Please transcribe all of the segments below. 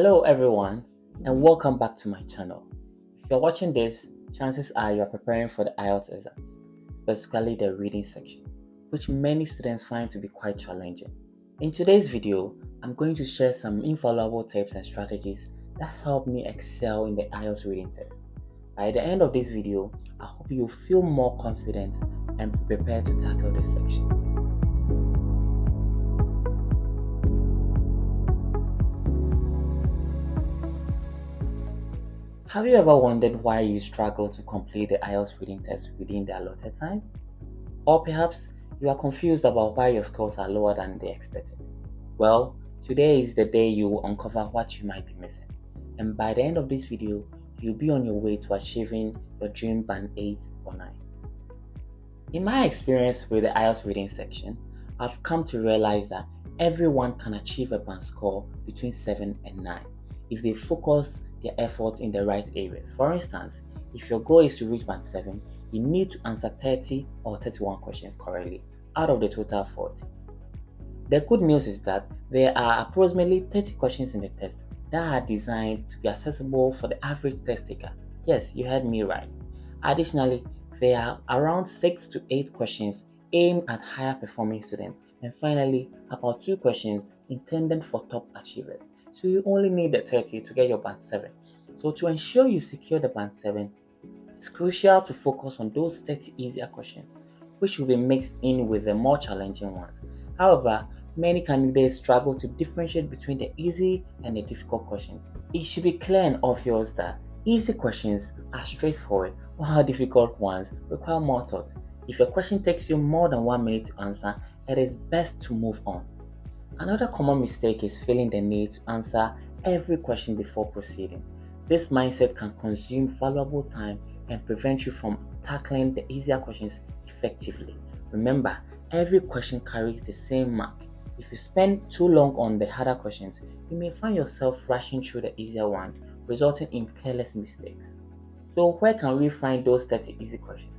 Hello everyone and welcome back to my channel. If you're watching this, chances are you're preparing for the IELTS exams, specifically the reading section, which many students find to be quite challenging. In today's video, I'm going to share some infallible tips and strategies that help me excel in the IELTS reading test. By the end of this video, I hope you feel more confident and prepared to tackle this section. Have you ever wondered why you struggle to complete the IELTS reading test within the allotted time? Or perhaps you are confused about why your scores are lower than they expected? Well, today is the day you will uncover what you might be missing. And by the end of this video, you'll be on your way to achieving your dream band 8 or 9. In my experience with the IELTS reading section, I've come to realize that everyone can achieve a band score between 7 and 9 if they focus their efforts in the right areas. For instance, if your goal is to reach band 7, you need to answer 30 or 31 questions correctly out of the total 40. The good news is that there are approximately 30 questions in the test that are designed to be accessible for the average test taker. Yes, you heard me right. Additionally, there are around 6 to 8 questions aimed at higher performing students, and finally, about 2 questions intended for top achievers. So you only need the 30 to get your band 7. So to ensure you secure the band 7, it's crucial to focus on those 30 easier questions, which will be mixed in with the more challenging ones. However, many candidates struggle to differentiate between the easy and the difficult questions. It should be clear and obvious that easy questions are straightforward, while difficult ones require more thought. If a question takes you more than 1 minute to answer, it is best to move on. Another common mistake is feeling the need to answer every question before proceeding. This mindset can consume valuable time and prevent you from tackling the easier questions effectively. Remember, every question carries the same mark. If you spend too long on the harder questions, you may find yourself rushing through the easier ones, resulting in careless mistakes. So where can we find those 30 easy questions?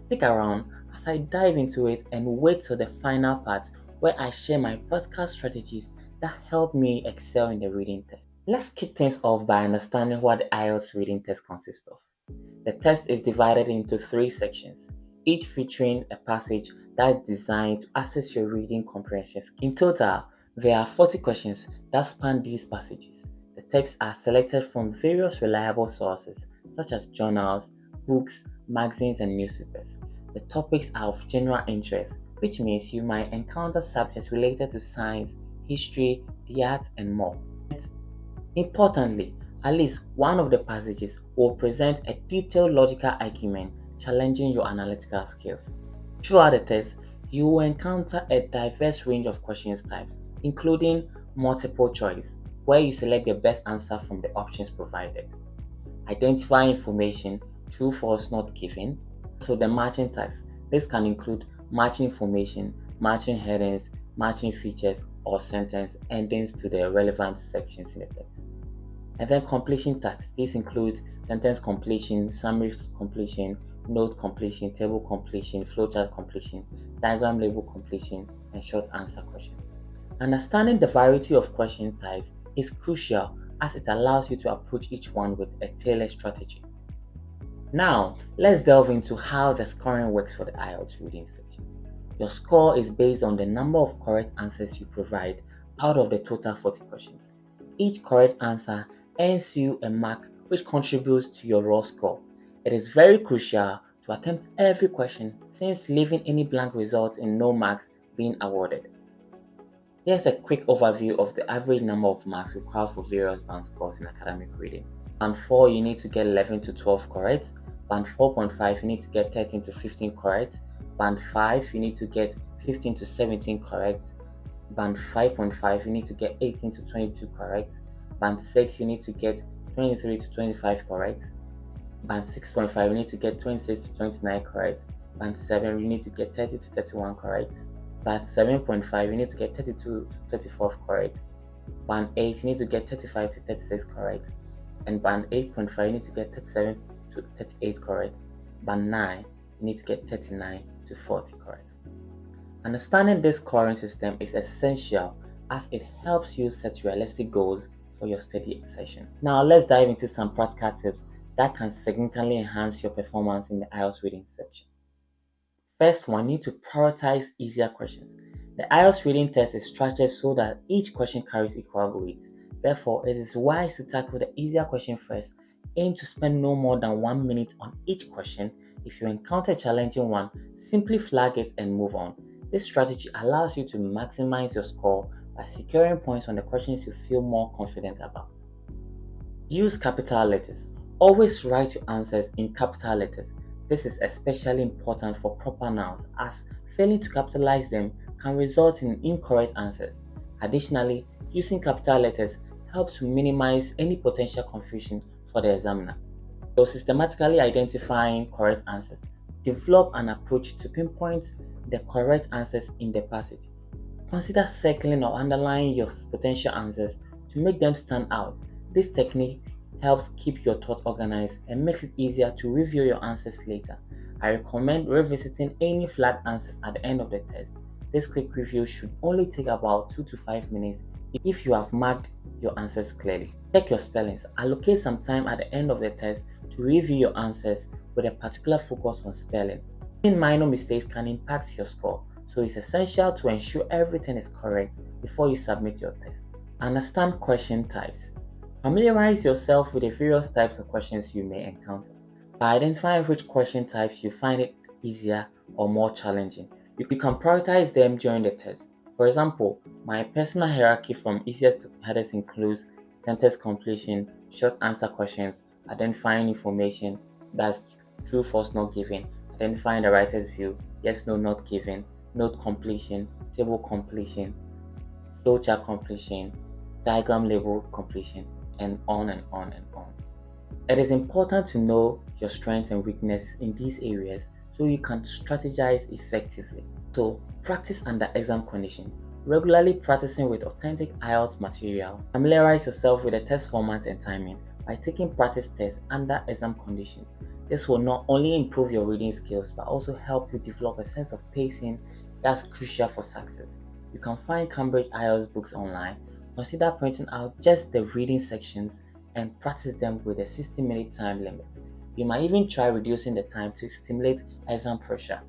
Stick around as I dive into it and wait till the final part where I share my practical strategies that help me excel in the reading test. Let's kick things off by understanding what the IELTS reading test consists of. The test is divided into 3 sections, each featuring a passage that's designed to assess your reading comprehension. In total, there are 40 questions that span these passages. The texts are selected from various reliable sources such as journals, books, magazines, and newspapers. The topics are of general interest, which means you might encounter subjects related to science, history, the arts, and more. Importantly, at least one of the passages will present a detailed logical argument challenging your analytical skills. Throughout the test, you will encounter a diverse range of questions types, including multiple choice, where you select the best answer from the options provided. Identify information, true, false, not given. So the matching types. This can include matching information, matching headings, matching features, or sentence endings to the relevant sections in the text. And then completion tags. These include sentence completion, summary completion, note completion, table completion, flowchart completion, diagram label completion, and short answer questions. Understanding the variety of question types is crucial as it allows you to approach each one with a tailored strategy. Now, let's delve into how the scoring works for the IELTS reading section. Your score is based on the number of correct answers you provide out of the total 40 questions. Each correct answer earns you a mark which contributes to your raw score. It is very crucial to attempt every question since leaving any blank results in no marks being awarded. Here's a quick overview of the average number of marks required for various band scores in academic reading. Band 4, you need to get 11 to 12 correct. Band 4.5, you need to get 13 to 15 correct. Band 5, you need to get 15 to 17 correct. Band 5.5, you need to get 18 to 22 correct. Band 6, you need to get 23 to 25 correct. Band 6.5, you need to get 26 to 29 correct. Band 7, you need to get 30 to 31 correct. Band 7.5, you need to get 32 to 34 correct. Band 8, you need to get 35 to 36 correct. And band 8.5, you need to get 37 to 38 correct. Band 9, you need to get 39 to 40 correct. Understanding this scoring system is essential as it helps you set realistic goals for your study sessions. Now let's dive into some practical tips that can significantly enhance your performance in the IELTS reading section. First one, you need to prioritize easier questions. The IELTS reading test is structured so that each question carries equal weight. Therefore, it is wise to tackle the easier question first. Aim to spend no more than 1 minute on each question. If you encounter a challenging one, simply flag it and move on. This strategy allows you to maximize your score by securing points on the questions you feel more confident about. Use capital letters. Always write your answers in capital letters. This is especially important for proper nouns, as failing to capitalize them can result in incorrect answers. Additionally, using capital letters helps to minimize any potential confusion for the examiner. So, systematically identifying correct answers. Develop an approach to pinpoint the correct answers in the passage. Consider circling or underlining your potential answers to make them stand out. This technique helps keep your thoughts organized and makes it easier to review your answers later. I recommend revisiting any flagged answers at the end of the test. This quick review should only take about 2 to 5 minutes if you have marked your answers clearly. Check your spellings. Allocate some time at the end of the test to review your answers with a particular focus on spelling. Even minor mistakes can impact your score, so it's essential to ensure everything is correct before you submit your test. Understand question types. Familiarize yourself with the various types of questions you may encounter. By identifying which question types you find it easier or more challenging, you can prioritize them during the test. For example, my personal hierarchy from easiest to hardest includes sentence completion, short answer questions, identifying information, that's true, false, not given, identifying the writer's view, yes, no, not given, note completion, table completion, flowchart completion, diagram label completion, and on and on and on. It is important to know your strengths and weaknesses in these areas so you can strategize effectively. So, practice under exam conditions. Regularly practicing with authentic IELTS materials. Familiarize yourself with the test format and timing by taking practice tests under exam conditions. This will not only improve your reading skills but also help you develop a sense of pacing that's crucial for success. You can find Cambridge IELTS books online. Consider printing out just the reading sections and practice them with a 60-minute time limit. You might even try reducing the time to stimulate exam pressure.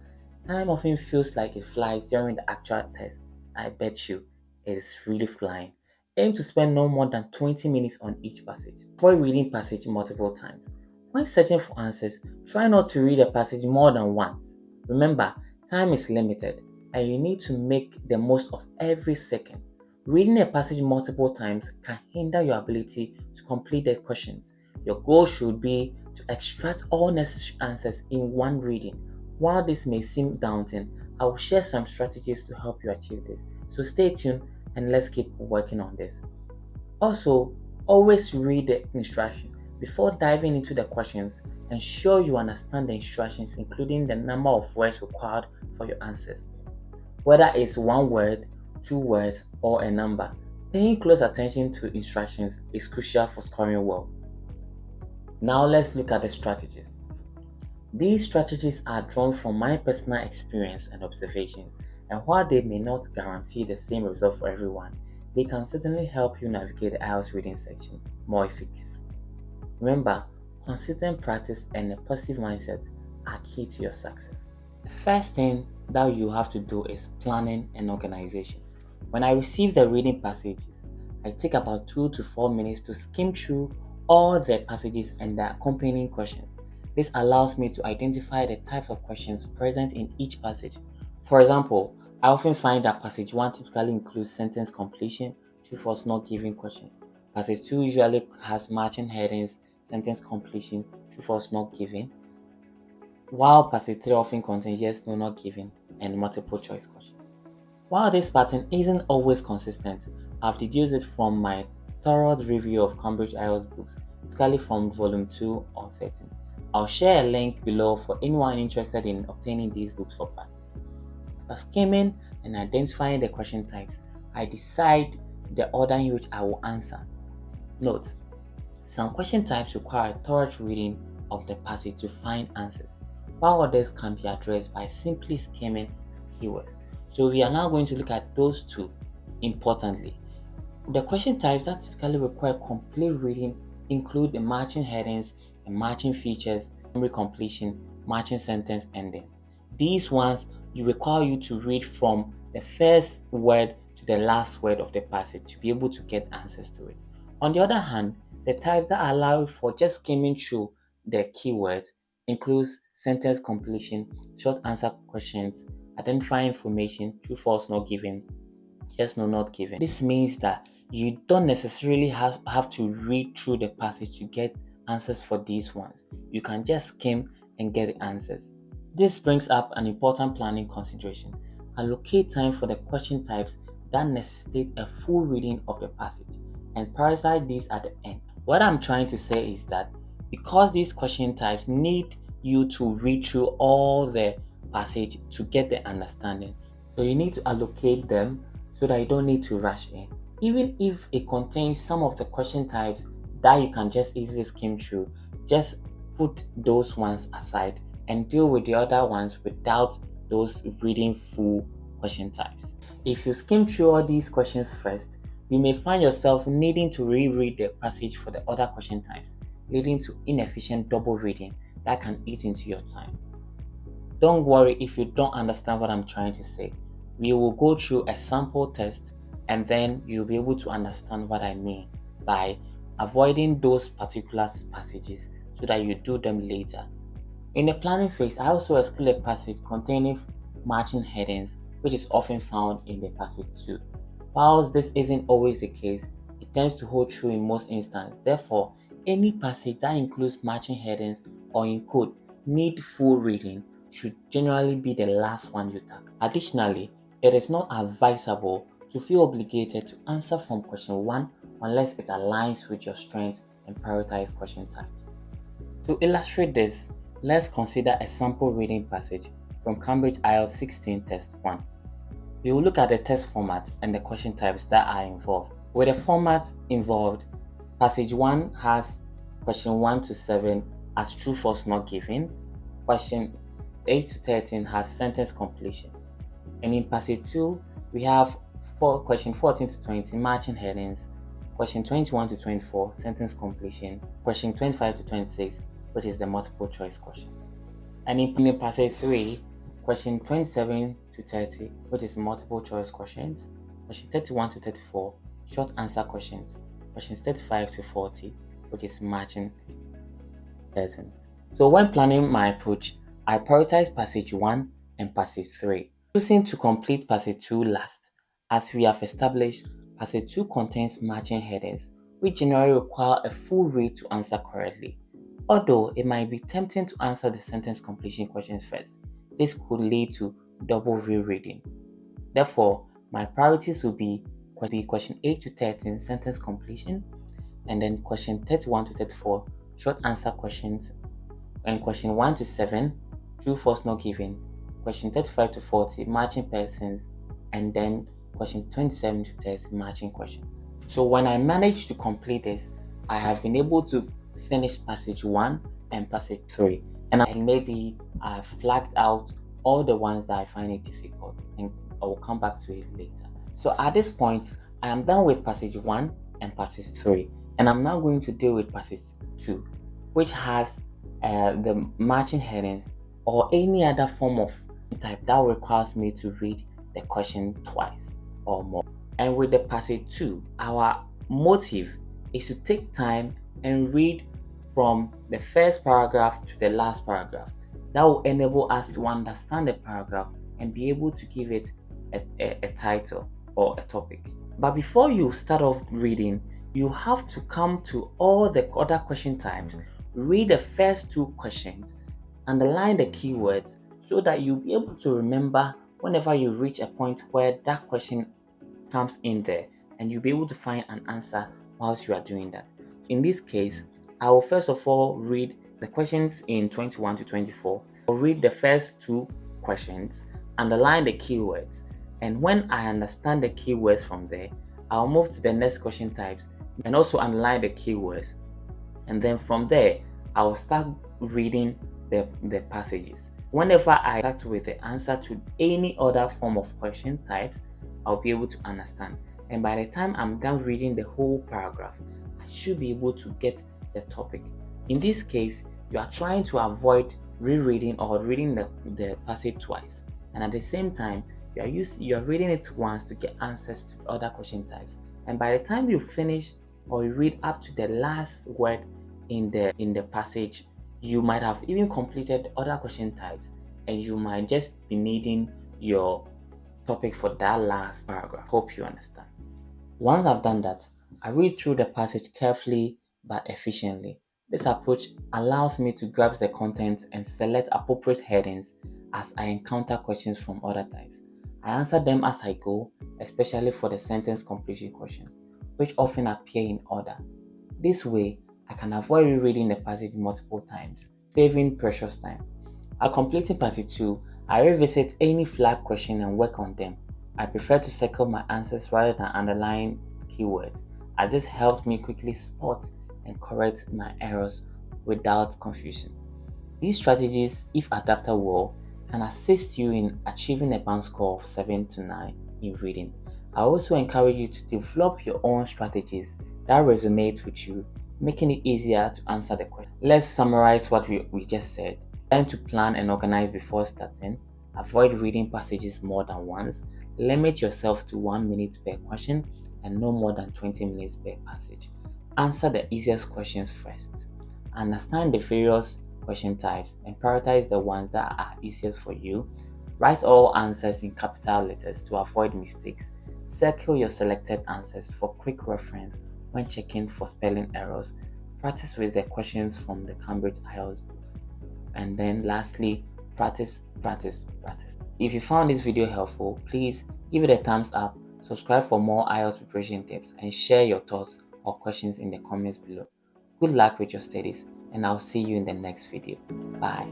Time often feels like it flies during the actual test. I bet you it's really flying. Aim to spend no more than 20 minutes on each passage. Avoid reading passage multiple times. When searching for answers, try not to read a passage more than once. Remember, time is limited and you need to make the most of every second. Reading a passage multiple times can hinder your ability to complete the questions. Your goal should be to extract all necessary answers in one reading. While this may seem daunting, I will share some strategies to help you achieve this. So stay tuned and let's keep working on this. Also, always read the instructions. Before diving into the questions, ensure you understand the instructions, including the number of words required for your answers. Whether it's 1 word, 2 words, or a number, paying close attention to instructions is crucial for scoring well. Now let's look at the strategies. These strategies are drawn from my personal experience and observations, and while they may not guarantee the same result for everyone, they can certainly help you navigate the IELTS reading section more effectively. Remember, consistent practice and a positive mindset are key to your success. The first thing that you have to do is planning and organization. When I receive the reading passages, I take about 2 to 4 minutes to skim through all the passages and the accompanying questions. This allows me to identify the types of questions present in each passage. For example, I often find that passage 1 typically includes sentence completion, true, false, not given questions. Passage 2 usually has matching headings, sentence completion, true, false, not given, while passage 3 often contains yes, no, not given, and multiple choice questions. While this pattern isn't always consistent, I've deduced it from my thorough review of Cambridge IELTS books, typically from volume 2 or 13. I'll share a link below for anyone interested in obtaining these books for practice. After skimming and identifying the question types, I decide the order in which I will answer. Note, some question types require a thorough reading of the passage to find answers, while others can be addressed by simply skimming keywords. So we are now going to look at those two importantly. The question types that typically require complete reading include the matching headings, the matching features, summary completion, matching sentence endings. These ones require you to read from the first word to the last word of the passage to be able to get answers to it. On the other hand, the types that allow for just skimming through the keywords includes sentence completion, short answer questions, identify information, true, false, not given, yes, no, not given. This means that you don't necessarily have to read through the passage to get answers for these ones. You can just skim and get the answers. This brings up an important planning consideration. Allocate time for the question types that necessitate a full reading of the passage and prioritize these at the end. What I'm trying to say is that because these question types need you to read through all the passage to get the understanding, so you need to allocate them so that you don't need to rush in. Even if it contains some of the question types that you can just easily skim through, just put those ones aside and deal with the other ones without those reading full question types. If you skim through all these questions first, you may find yourself needing to reread the passage for the other question types, leading to inefficient double reading that can eat into your time. Don't worry if you don't understand what I'm trying to say. We will go through a sample test and then you'll be able to understand what I mean by avoiding those particular passages so that you do them later. In the planning phase, I also exclude a passage containing matching headings, which is often found in the passage too. Whilst this isn't always the case, it tends to hold true in most instances. Therefore, any passage that includes matching headings or in code need full reading should generally be the last one you tackle. Additionally, it is not advisable to feel obligated to answer from question 1 unless it aligns with your strengths and prioritize question types. To illustrate this, let's consider a sample reading passage from Cambridge IELTS 16 Test 1. We will look at the test format and the question types that are involved. With the format involved, passage 1 has question 1 to 7 as true, false, not given. Question 8 to 13 has sentence completion. And in passage 2, we have question 14 to 20 matching headings, question 21 to 24 sentence completion, question 25 to 26, which is the multiple choice question. And in passage 3, question 27 to 30, which is multiple choice questions, question 31 to 34, short answer questions, questions 35 to 40, which is matching persons. So when planning my approach, I prioritize passage 1 and passage 3, choosing to complete passage 2 last. As we have established, passage 2 contains matching headings, which generally require a full read to answer correctly. Although it might be tempting to answer the sentence completion questions first, this could lead to double rereading. Therefore, my priorities will be question 8 to 13 sentence completion, and then question 31 to 34 short answer questions, and question 1 to 7 true, false, not given, question 35 to 40 matching persons, and then question 27 to 30 matching questions. So when I managed to complete this, I have been able to finish passage 1 and passage 3, and maybe I've flagged out all the ones that I find it difficult, and I will come back to it later. So at this point, I am done with passage 1 and passage 3, and I'm now going to deal with passage 2, which has the matching headings or any other form of type that requires me to read the question twice or more. And with the passage 2, our motive is to take time and read from the first paragraph to the last paragraph. That will enable us to understand the paragraph and be able to give it a title or a topic. But before you start off reading, you have to come to all the other question types, read the first 2 questions, underline the keywords so that you'll be able to remember whenever you reach a point where that question comes in there, and you'll be able to find an answer whilst you are doing that. In this case, I will first of all read the questions in 21 to 24. I'll read the first 2 questions, underline the keywords, and when I understand the keywords from there, I'll move to the next question types and also underline the keywords. And then from there, I'll start reading the passages. Whenever I start with the answer to any other form of question types, I'll be able to understand. and by the time I'm done reading the whole paragraph, I should be able to get the topic. In this case, you are trying to avoid rereading or reading the passage twice, and at the same time, you are reading it once to get answers to other question types. And by the time you finish or you read up to the last word in the passage, you might have even completed other question types, and you might just be needing your topic for that last paragraph. Hope you understand. Once I've done that, I read through the passage carefully but efficiently. This approach allows me to grasp the content and select appropriate headings as I encounter questions from other types. I answer them as I go, especially for the sentence completion questions, which often appear in order. This way, I can avoid rereading the passage multiple times, saving precious time. After completing passage 2, I revisit any flag question and work on them. I prefer to circle my answers rather than underline keywords, as this helps me quickly spot and correct my errors without confusion. These strategies, if adapted well, can assist you in achieving a band score of 7 to 9 in reading. I also encourage you to develop your own strategies that resonate with you, making it easier to answer the question. Let's summarize what we just said. Learn to plan and organize before starting. Avoid reading passages more than once. Limit yourself to 1 minute per question and no more than 20 minutes per passage. Answer the easiest questions first. Understand the various question types and prioritize the ones that are easiest for you. Write all answers in capital letters to avoid mistakes. Circle your selected answers for quick reference when checking for spelling errors. Practice with the questions from the Cambridge IELTS books. And then lastly, practice. If you found this video helpful, please give it a thumbs up, subscribe for more IELTS preparation tips, and share your thoughts or questions in the comments below. Good luck with your studies, and I'll see you in the next video. Bye.